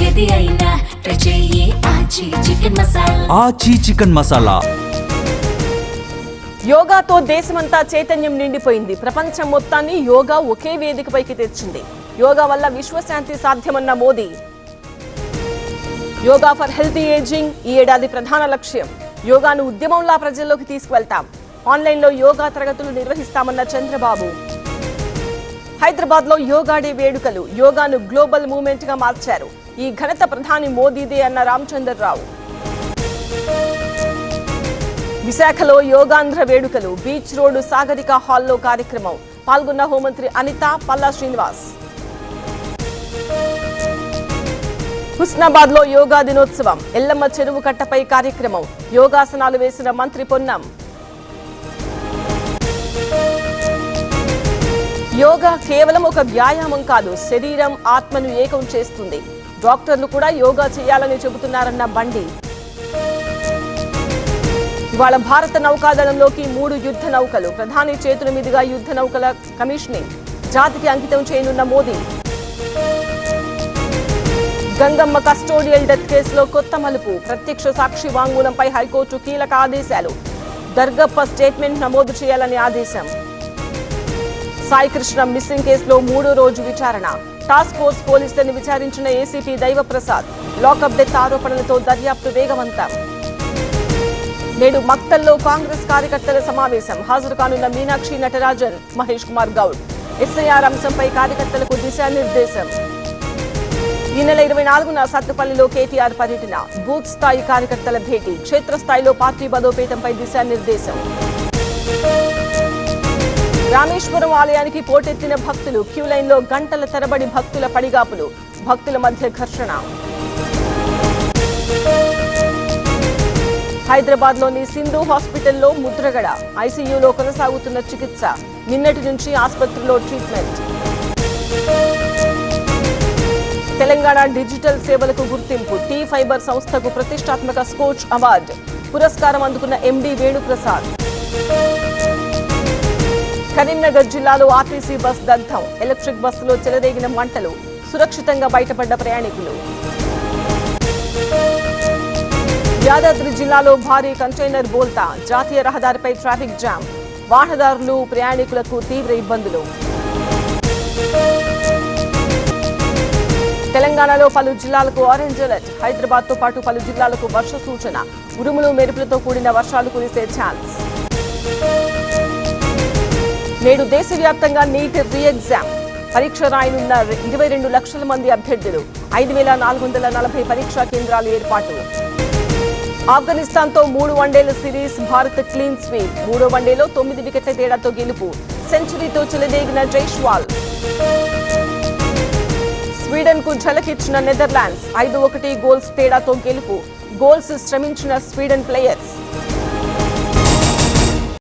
ఏది అయినా ట్రై చెయ్యి ఆచి చికెన్ మసాలా. ఆచి చికెన్ మసాలా. యోగాతో దేశమంతా చైతన్యం నిండిపోయింది. ప్రపంచం మొత్తాన్ని యోగా ఒకే వేదికపైకి తెచ్చింది. యోగా వల్ల విశ్వశాంతి సాధ్యమన్న Modi. Yoga for healthy ageing ఈ ఏడాది ప్రధాన లక్ష్యం. యోగాను ఉద్యమంలా ప్రజల్లోకి తీసుకువెళ్తాం. ఆన్లైన్లో యోగా తరగతులు నిర్వహిస్తామన్న చంద్రబాబు. హైదరాబాద్ లో యోగా డే వేడుకలు. యోగాను గ్లోబల్ మూవ్మెంట్ గా మార్చారు. ఈ ఘనత ప్రధాని మోదీదే అన్న రామచంద్రరావు. విశాఖలో యోగాంధ్ర వేడుకలు. బీచ్ రోడ్డు సాగరిక హాల్లో కార్యక్రమం. పాల్గొన్న హోంమంత్రి అనిత, పల్లా శ్రీనివాస్. హుస్నాబాద్ లో యోగా దినోత్సవం. ఎల్లమ్మ చెరువు కట్టపై కార్యక్రమం. యోగాసనాలు వేసిన మంత్రి పొన్నం. యోగా కేవలం ఒక వ్యాయామం కాదు, శరీరం ఆత్మను ఏకం చేస్తుంది. డాక్టర్లు కూడా యోగా చేయాలని చెబుతున్నారన్న బండి. ఇవాళ భారత నౌకాదళంలోకి 3 యుద్ధ నౌకలు. ప్రధాని చేతుల మీదుగా యుద్ధ నౌకల కమిషనింగ్. జాతికి అంకితం చేయనున్న మోదీ. గంగమ్మ కస్టోడియల్ డెత్ కేసులో కొత్త మలుపు. ప్రత్యక్ష సాక్షి వాంగ్మూలంపై హైకోర్టు కీలక ఆదేశాలు. దర్గప్ప స్టేట్మెంట్ నమోదు చేయాలని ఆదేశం. సాయి కృష్ణ మిస్సింగ్ కేసులో 3వ రోజు విచారణ. టాస్క్ ఫోర్స్ పోలీసులను విచారించిన ఏసీపీ దైవప్రసాద్. లాకప్ డెత్ ఆరోపణలతో దర్యాప్తు వేగవంతం. నేడు మక్తల్లో కాంగ్రెస్ కార్యకర్తల సమావేశం. హాజరు కానున్న మీనాక్షి నటరాజన్, మహేష్ కుమార్ గౌడ్. ఎస్ఐఆర్ అంశంపై కార్యకర్తలకు దిశానిర్దేశం. ఈ నెల 24న సత్తుపల్లిలో కేటీఆర్ పర్యటన. బూత్ స్థాయి కార్యకర్తల భేటీ. క్షేత్రస్థాయిలో పార్టీ బలోపేతంపై దిశానిర్దేశం. రామేశ్వరం ఆలయానికి పోటెత్తిన భక్తులు. క్యూ లైన్లో గంటల తరబడి భక్తుల పడిగాపులు. భక్తుల మధ్య ఘర్షణ. హైదరాబాద్ లోని సింధు హాస్పిటల్లో ముద్రగడ. ఐసీయూలో కొనసాగుతున్న చికిత్స. నిన్నటి నుంచి ఆసుపత్రిలో ట్రీట్మెంట్. తెలంగాణ డిజిటల్ సేవలకు గుర్తింపు. టీ ఫైబర్ సంస్థకు ప్రతిష్టాత్మక స్కోచ్ అవార్డు. పురస్కారం అందుకున్న ఎండీ వేణుప్రసాద్. కరీంనగర్ జిల్లాలో ఆర్టీసీ బస్ దగ్ధం. ఎలక్ట్రిక్ బస్సులో చెలరేగిన మంటలు. సురక్షితంగా బయటపడ్డ ప్రయాణికులు. యాదాద్రి జిల్లాలో భారీ కంటైనర్ బోల్తా. జాతీయ రహదారిపై ట్రాఫిక్ జామ్. వాహనదారులు, ప్రయాణికులకు తీవ్ర ఇబ్బందులు. తెలంగాణలో పలు జిల్లాలకు ఆరెంజ్ అలర్ట్. హైదరాబాద్ తో పాటు పలు జిల్లాలకు వర్ష సూచన. ఉరుములు మెరుపులతో కూడిన వర్షాలు కురిసే ఛాన్స్. నేడు దేశవ్యాప్తంగా నీట్ రీ ఎగ్జామ్. పరీక్ష రాయనున్న 22 లక్షల మంది అభ్యర్థులు. 5440 పరీక్షా కేంద్రాలు ఏర్పాటు. ఆఫ్ఘనిస్తాన్ తో 3 వన్డేల సిరీస్. Bharat clean sweep. 3వ వన్డేలో 9 వికెట్ల తేడాతో గెలుపు. సెంచరీతో చెలరేగిన జైస్వాల్. స్వీడన్ కు ఝలకిచ్చిన నెదర్లాండ్స్. 5-1 గోల్స్ తేడాతో గెలుపు. గోల్స్ శ్రమించిన స్వీడన్ ప్లేయర్స్.